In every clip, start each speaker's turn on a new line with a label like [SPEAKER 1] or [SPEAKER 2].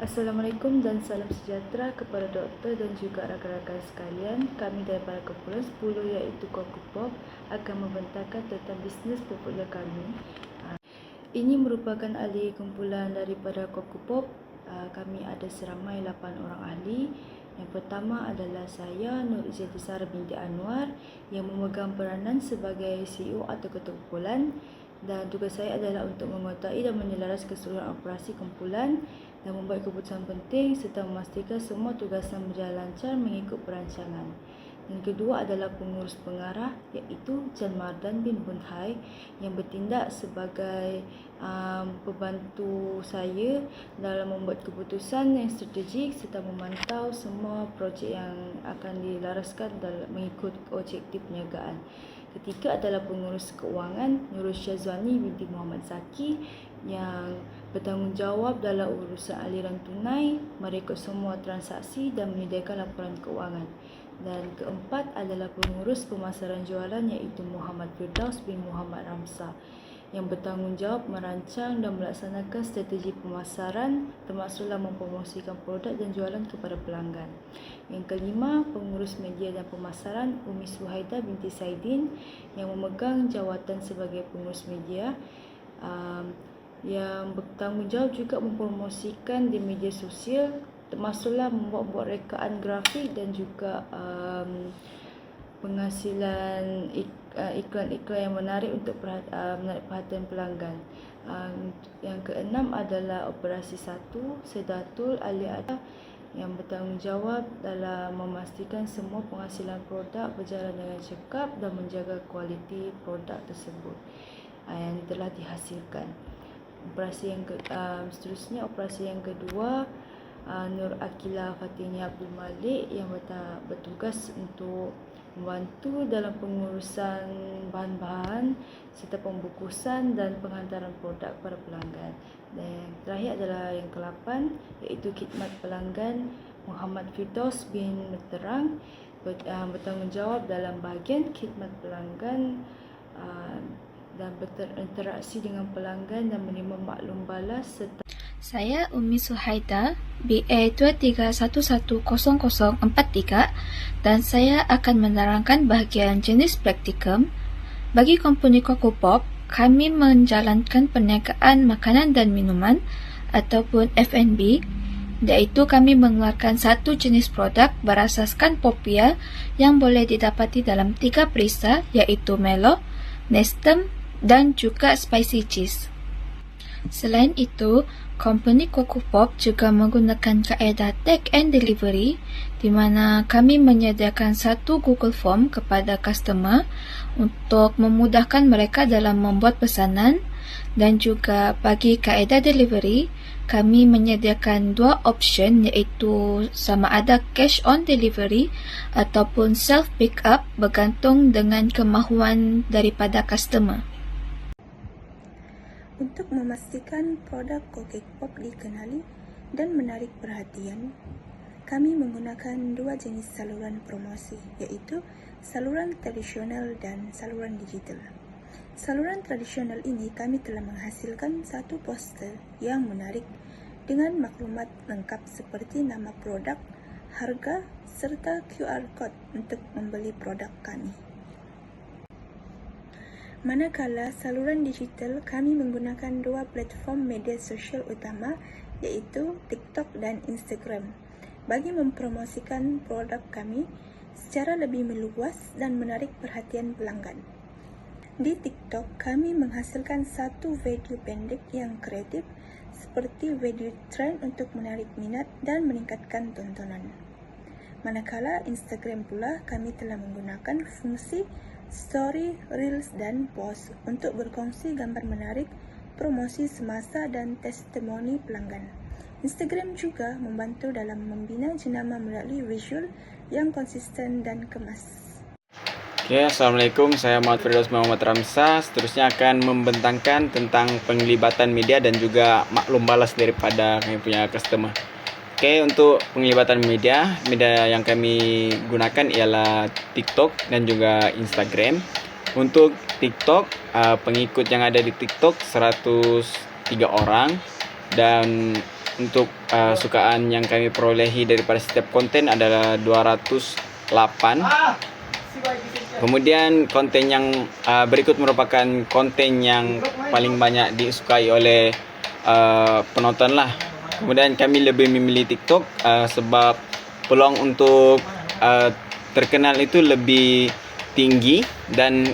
[SPEAKER 1] Assalamualaikum dan salam sejahtera kepada doktor dan juga rakan-rakan sekalian. Kami daripada kumpulan 10 iaitu Kokupop akan membentangkan tentang bisnes popular kami. Ini merupakan ahli kumpulan daripada Kokupop. Kami ada seramai 8 orang ahli. Yang pertama adalah saya, Nur Izzati Sarah binti Anwar, yang memegang peranan sebagai CEO atau ketua kumpulan, dan tugas saya adalah untuk menguasai dan menyelaras keseluruhan operasi kumpulan dan membuat keputusan penting serta memastikan semua tugasan berjalan lancar mengikut perancangan. Dan kedua adalah pengurus pengarah iaitu Jan Mardan bin Bunhai yang bertindak sebagai pembantu saya dalam membuat keputusan yang strategik serta memantau semua projek yang akan dilaraskan dalam mengikut objektif perniagaan. Ketiga adalah pengurus keuangan Nurul Syazwani binti Muhammad Zaki yang bertanggungjawab dalam urusan aliran tunai, merekod semua transaksi dan menyediakan laporan keuangan. Dan keempat adalah pengurus pemasaran jualan iaitu Muhammad Firdaus bin Muhammad Ramsa yang bertanggungjawab merancang dan melaksanakan strategi pemasaran termasuklah mempromosikan produk dan jualan kepada pelanggan. Yang kelima, pengurus media dan pemasaran Umi Suhaida binti Saidin yang memegang jawatan sebagai pengurus media yang bertanggungjawab juga mempromosikan di media sosial termasuklah membuat rekaan grafik dan juga penghasilan iklan-iklan yang menarik untuk menarik perhatian pelanggan. Yang keenam adalah operasi 1 Sedatul Ali Ada yang bertanggungjawab dalam memastikan semua penghasilan produk berjalan dengan cekap dan menjaga kualiti produk tersebut yang telah dihasilkan. Seterusnya operasi yang kedua, Nur Akila Fatini Abdul Malik yang bertugas untuk membantu dalam pengurusan bahan-bahan serta pembungkusan dan penghantaran produk kepada pelanggan. Dan yang terakhir adalah yang ke-8 iaitu khidmat pelanggan Muhammad Firdaus bin Meterang bertanggungjawab dalam bahagian khidmat pelanggan dan berinteraksi dengan pelanggan dan menerima maklum balas serta
[SPEAKER 2] Saya Umi Suhaida, BA 23110043 dan saya akan menerangkan bahagian jenis praktikum. Bagi company Kokupop, kami menjalankan perniagaan makanan dan minuman ataupun F&B, iaitu kami mengeluarkan satu jenis produk berasaskan popia yang boleh didapati dalam 3 perisa iaitu Melo, Nestem dan juga Spicy Cheese. Selain itu, company Kokupop juga menggunakan kaedah take and delivery di mana kami menyediakan satu Google Form kepada customer untuk memudahkan mereka dalam membuat pesanan, dan juga bagi kaedah delivery kami menyediakan 2 option iaitu sama ada cash on delivery ataupun self pick up bergantung dengan kemahuan daripada customer.
[SPEAKER 3] Untuk memastikan produk Kokupop dikenali dan menarik perhatian, kami menggunakan 2 jenis saluran promosi iaitu saluran tradisional dan saluran digital. Saluran tradisional ini kami telah menghasilkan satu poster yang menarik dengan maklumat lengkap seperti nama produk, harga serta QR code untuk membeli produk kami. Manakala saluran digital kami menggunakan 2 platform media sosial utama iaitu TikTok dan Instagram bagi mempromosikan produk kami secara lebih meluas dan menarik perhatian pelanggan. Di TikTok kami menghasilkan satu video pendek yang kreatif seperti video trend untuk menarik minat dan meningkatkan tontonan. Manakala Instagram pula kami telah menggunakan fungsi story, reels dan post untuk berkongsi gambar menarik, promosi semasa dan testimoni pelanggan. Instagram juga membantu dalam membina jenama melalui visual yang konsisten dan kemas.
[SPEAKER 4] Assalamualaikum, saya Muhammad Firdaus Muhammad Ramsa. Seterusnya akan membentangkan tentang penglibatan media dan juga maklum balas daripada kami punya customer. Untuk penglibatan media yang kami gunakan ialah TikTok dan juga Instagram. Untuk TikTok, pengikut yang ada di TikTok 103 orang dan untuk sukaan yang kami perolehi daripada setiap konten adalah 208. Kemudian konten yang berikut merupakan konten yang paling banyak disukai oleh penonton lah. Kemudian kami lebih memilih TikTok sebab peluang untuk terkenal itu lebih tinggi dan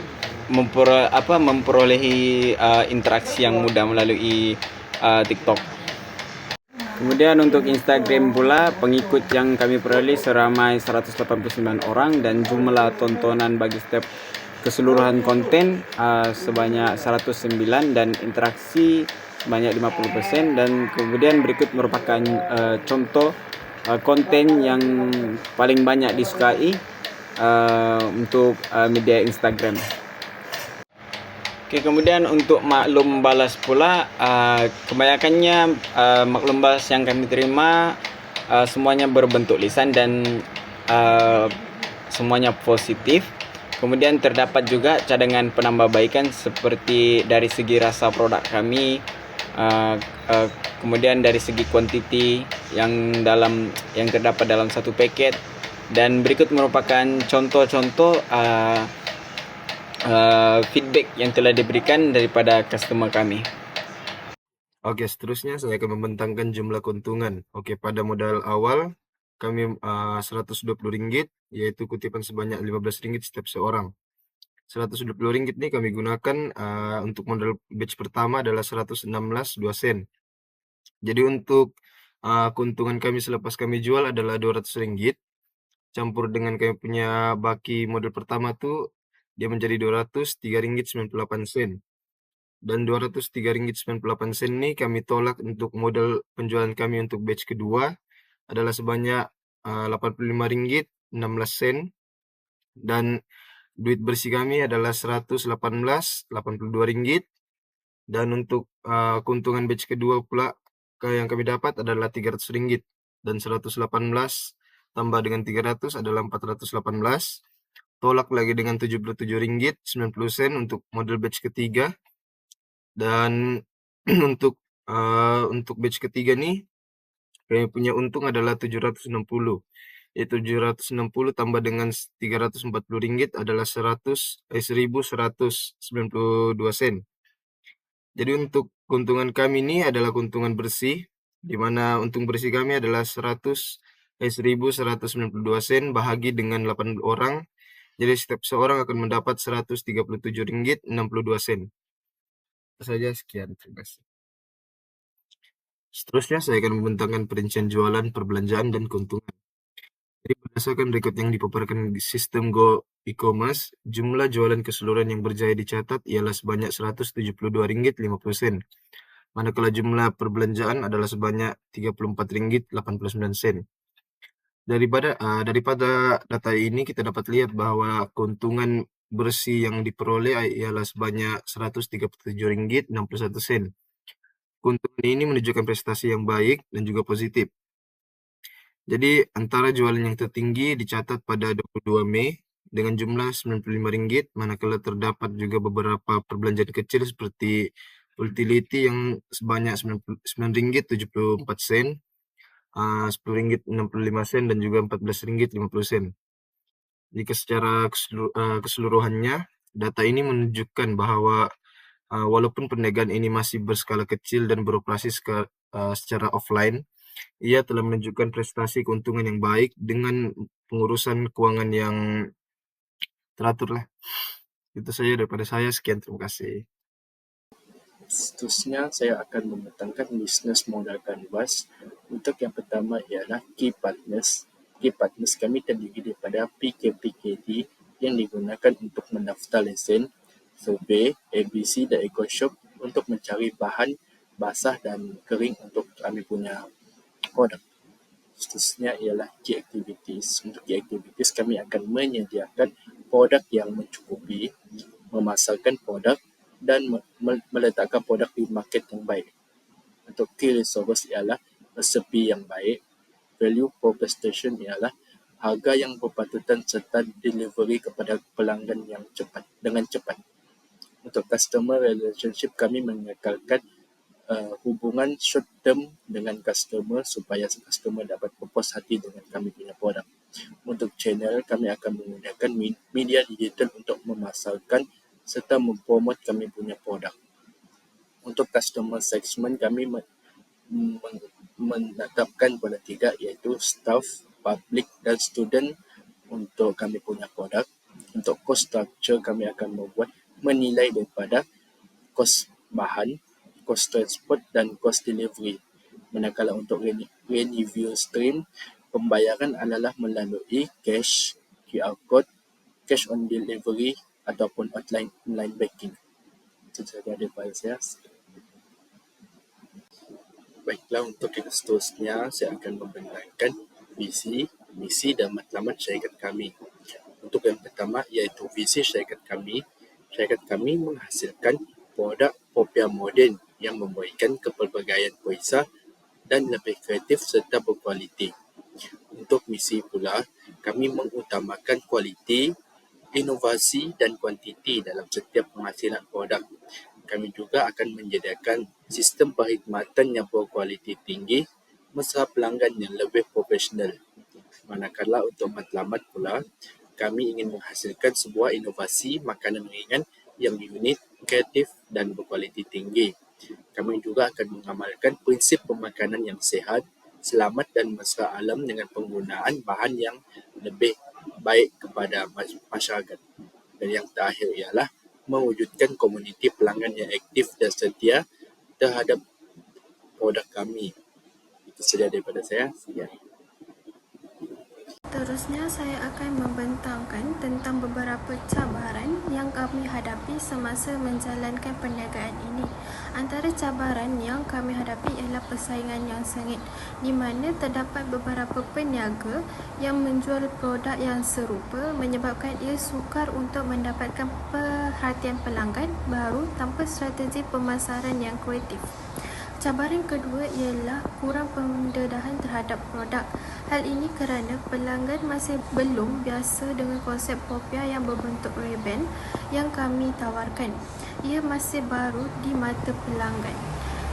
[SPEAKER 4] memperolehi interaksi yang mudah melalui TikTok. Kemudian untuk Instagram pula, pengikut yang kami peroleh seramai 189 orang dan jumlah tontonan bagi setiap keseluruhan konten sebanyak 109 dan interaksi sebanyak 50%. Dan kemudian berikut merupakan contoh konten yang paling banyak disukai untuk media Instagram. Oke, kemudian untuk maklum balas pula, kebanyakannya maklum balas yang kami terima semuanya berbentuk lisan dan semuanya positif. Kemudian terdapat juga cadangan penambahbaikan seperti dari segi rasa produk kami, kemudian dari segi kuantiti yang terdapat dalam satu paket. Dan berikut merupakan contoh-contoh feedback yang telah diberikan daripada customer kami.
[SPEAKER 5] Oke, seterusnya saya akan membentangkan jumlah keuntungan. Oke, pada modal awal kami Rp120, yaitu kutipan sebanyak Rp15 setiap seorang. Rp120 ini kami gunakan untuk modal batch pertama adalah 116 2 sen. Jadi untuk keuntungan kami selepas kami jual adalah Rp200, campur dengan kami punya baki modal pertama tuh dia menjadi Rp203,98. Dan Rp203,98 ini kami tolak untuk modal penjualan kami untuk batch kedua adalah sebanyak Rp85,16 dan duit bersih kami adalah Rp118,82 dan untuk keuntungan batch kedua pula yang kami dapat adalah Rp300 dan 118 tambah dengan 300 adalah 418, tolak lagi dengan Rp77,90 untuk model batch ketiga. Dan untuk batch ketiga nih kami punya untung adalah 760, yaitu 760 tambah dengan Rp340 adalah 1.192 sen. Jadi untuk keuntungan kami ini adalah keuntungan bersih, di mana untung bersih kami adalah 1.192 sen bahagi dengan 8 orang. Jadi setiap seorang akan mendapat Rp137,62. Saja sekian, terima kasih. Seterusnya saya akan membentangkan perincian jualan, perbelanjaan, dan keuntungan. Jadi berdasarkan rekod yang dipaparkan di sistem Go e-commerce, jumlah jualan keseluruhan yang berjaya dicatat ialah sebanyak Rp172,50, manakala jumlah perbelanjaan adalah sebanyak Rp34,89. Daripada data ini kita dapat lihat bahwa keuntungan bersih yang diperoleh ialah sebanyak Rp137,61. Keuntungan ini menunjukkan prestasi yang baik dan juga positif. Jadi antara jualan yang tertinggi dicatat pada 22 Mei dengan jumlah Rp95, manakala terdapat juga beberapa perbelanjaan kecil seperti utility yang sebanyak Rp9,74, Rp10,65 dan juga Rp14,50. Jika secara keseluruhannya, data ini menunjukkan bahwa walaupun perniagaan ini masih berskala kecil dan beroperasi secara offline, ia telah menunjukkan prestasi keuntungan yang baik dengan pengurusan keuangan yang teratur lah. Itu saja daripada saya. Sekian, terima kasih.
[SPEAKER 6] Seterusnya, saya akan membentangkan bisnes modal kanvas. Untuk yang pertama ialah Key Partners. Key Partners kami terdiri daripada PKPKD yang digunakan untuk mendaftar lesen, survey, ABC dan EcoShop untuk mencari bahan basah dan kering untuk kami punya produk. Seterusnya ialah Key Activities. Untuk Key Activities, kami akan menyediakan produk yang mencukupi, memasarkan produk dan meletakkan produk di market yang baik. Untuk Key Resources ialah resepi yang baik, Value Proposition ialah harga yang berpatutan serta delivery kepada pelanggan dengan cepat. Untuk Customer Relationship, kami mengekalkan hubungan short term dengan customer supaya customer dapat berpuas hati dengan kami punya produk. Untuk channel, kami akan menggunakan media digital untuk memasarkan serta mempromot kami punya produk. Untuk customer segment, kami menetapkan pada 3, iaitu staff, public dan student untuk kami punya produk. Untuk cost structure, kami akan menilai daripada kos bahan, kos transport dan kos delivery. Manakala untuk revenue stream, pembayaran adalah melalui cash, QR code, cash on delivery ataupun online banking. Itu saja daripada saya. Baiklah, untuk yang seterusnya saya akan membentangkan visi, misi dan matlamat syarikat kami. Untuk yang pertama iaitu visi syarikat kami. Syarikat kami menghasilkan produk popular moden yang memberikan kepelbagaian puasa dan lebih kreatif serta berkualiti. Untuk misi pula, kami mengutamakan kualiti, inovasi dan kuantiti dalam setiap penghasilan produk. Kami juga akan menyediakan sistem perkhidmatan yang berkualiti tinggi mesra pelanggan yang lebih profesional. Manakala untuk matlamat pula, kami ingin menghasilkan sebuah inovasi makanan ringan yang unik, kreatif dan berkualiti tinggi. Kami juga akan mengamalkan prinsip pemakanan yang sihat, selamat dan mesra alam dengan penggunaan bahan yang lebih baik kepada masyarakat. Dan yang terakhir ialah mewujudkan komuniti pelanggan yang aktif dan setia terhadap produk kami. Itu saja daripada saya. Sekian.
[SPEAKER 3] Seterusnya, saya akan membentangkan tentang beberapa cabaran yang kami hadapi semasa menjalankan perniagaan ini. Antara cabaran yang kami hadapi ialah persaingan yang sengit, di mana terdapat beberapa peniaga yang menjual produk yang serupa menyebabkan ia sukar untuk mendapatkan perhatian pelanggan baru tanpa strategi pemasaran yang kreatif. Cabaran kedua ialah kurang pendedahan terhadap produk. Hal ini kerana pelanggan masih belum biasa dengan konsep popia yang berbentuk ribbon yang kami tawarkan. Ia masih baru di mata pelanggan.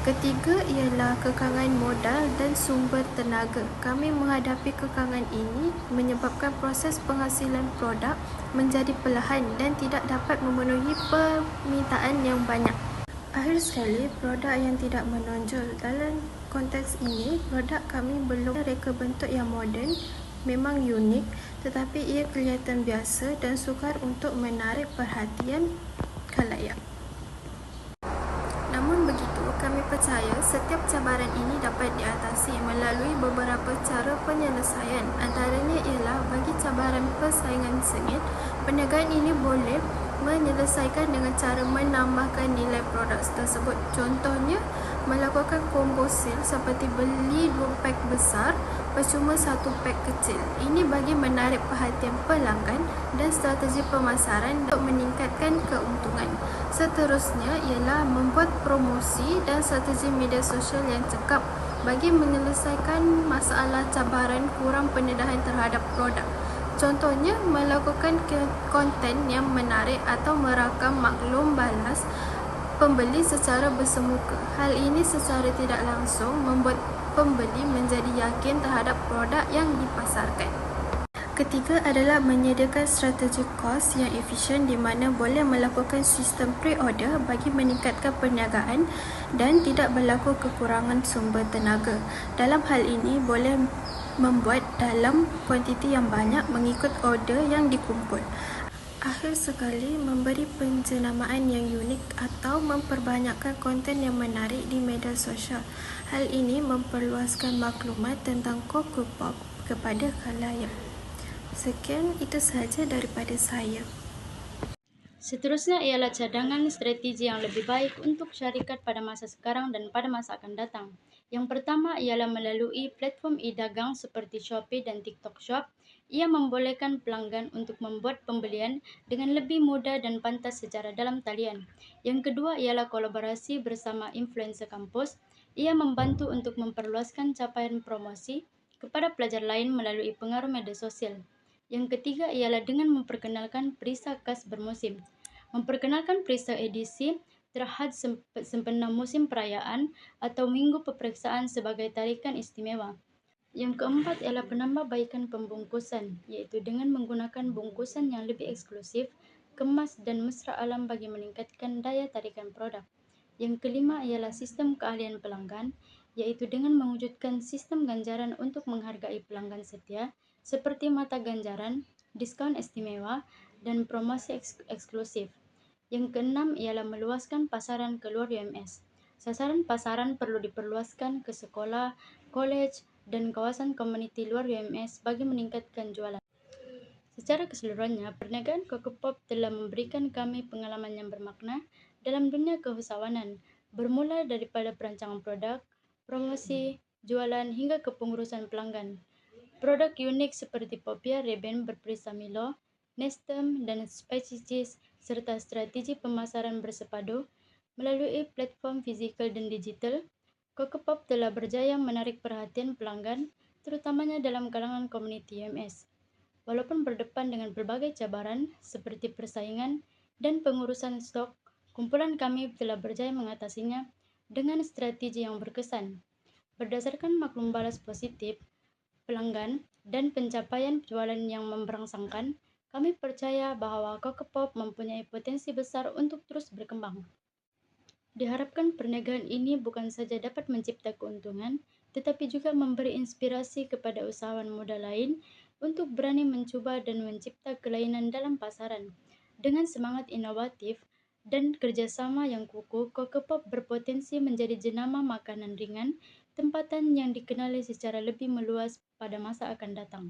[SPEAKER 3] Ketiga ialah kekangan modal dan sumber tenaga. Kami menghadapi kekangan ini menyebabkan proses penghasilan produk menjadi perlahan dan tidak dapat memenuhi permintaan yang banyak. Akhir sekali, produk yang tidak menonjol. Dalam konteks ini, produk kami belum reka bentuk yang moden, memang unik, tetapi ia kelihatan biasa dan sukar untuk menarik perhatian khalayak. Namun begitu, kami percaya setiap cabaran ini dapat diatasi melalui beberapa cara penyelesaian. Antaranya ialah bagi cabaran persaingan sengit, perniagaan ini boleh menyelesaikan dengan cara menambahkan nilai produk tersebut. Contohnya, melakukan combo sale seperti beli 2 pack besar percuma 1 pack kecil. Ini bagi menarik perhatian pelanggan dan strategi pemasaran untuk meningkatkan keuntungan. Seterusnya ialah membuat promosi dan strategi media sosial yang cekap bagi menyelesaikan masalah cabaran kurang pendedahan terhadap produk. Contohnya, melakukan konten yang menarik atau merakam maklum balas pembeli secara bersemuka. Hal ini secara tidak langsung membuat pembeli menjadi yakin terhadap produk yang dipasarkan. Ketiga adalah menyediakan strategi kos yang efisien di mana boleh melakukan sistem pre-order bagi meningkatkan perniagaan dan tidak berlaku kekurangan sumber tenaga. Dalam hal ini, boleh membuat dalam kuantiti yang banyak mengikut order yang dikumpul. Akhir sekali, memberi penjenamaan yang unik atau memperbanyakkan konten yang menarik di media sosial. Hal ini memperluaskan maklumat tentang Kokopop kepada khalayak. Sekian, itu sahaja daripada saya.
[SPEAKER 7] Seterusnya ialah cadangan strategi yang lebih baik untuk syarikat pada masa sekarang dan pada masa akan datang. Yang pertama ialah melalui platform e-dagang seperti Shopee dan TikTok Shop. Ia membolehkan pelanggan untuk membuat pembelian dengan lebih mudah dan pantas secara dalam talian. Yang kedua ialah kolaborasi bersama influencer kampus. Ia membantu untuk memperluaskan capaian promosi kepada pelajar lain melalui pengaruh media sosial. Yang ketiga ialah dengan memperkenalkan perisa khas bermusim. Memperkenalkan perisa edisi terhad sempena musim perayaan atau minggu peperiksaan sebagai tarikan istimewa. Yang keempat ialah penambahbaikan pembungkusan, yaitu dengan menggunakan bungkusan yang lebih eksklusif, kemas dan mesra alam bagi meningkatkan daya tarikan produk. Yang kelima ialah sistem keahlian pelanggan, yaitu dengan mewujudkan sistem ganjaran untuk menghargai pelanggan setia, seperti mata ganjaran, diskon istimewa, dan promosi eksklusif. Yang keenam ialah meluaskan pasaran keluar UMS. Sasaran pasaran perlu diperluaskan ke sekolah, college, dan kawasan komuniti luar UMS bagi meningkatkan jualan. Secara keseluruhannya, perniagaan Kokopop telah memberikan kami pengalaman yang bermakna dalam dunia keusahawanan, bermula daripada perancangan produk, promosi, jualan hingga kepengurusan pelanggan. Produk unik seperti Popia Reben berperisa Milo, Nestem, dan Spicy Cheese, serta strategi pemasaran bersepadu melalui platform fizikal dan digital, Kokopop telah berjaya menarik perhatian pelanggan, terutamanya dalam kalangan komuniti UMS. Walaupun berdepan dengan berbagai cabaran seperti persaingan dan pengurusan stok, kumpulan kami telah berjaya mengatasinya dengan strategi yang berkesan. Berdasarkan maklum balas positif pelanggan dan pencapaian jualan yang memberangsangkan, kami percaya bahwa Kokopop mempunyai potensi besar untuk terus berkembang. Diharapkan perniagaan ini bukan saja dapat mencipta keuntungan, tetapi juga memberi inspirasi kepada usahawan muda lain untuk berani mencoba dan mencipta kelainan dalam pasaran. Dengan semangat inovatif dan kerjasama yang kukuh, Kokopop berpotensi menjadi jenama makanan ringan tempatan yang dikenali secara lebih meluas pada masa akan datang.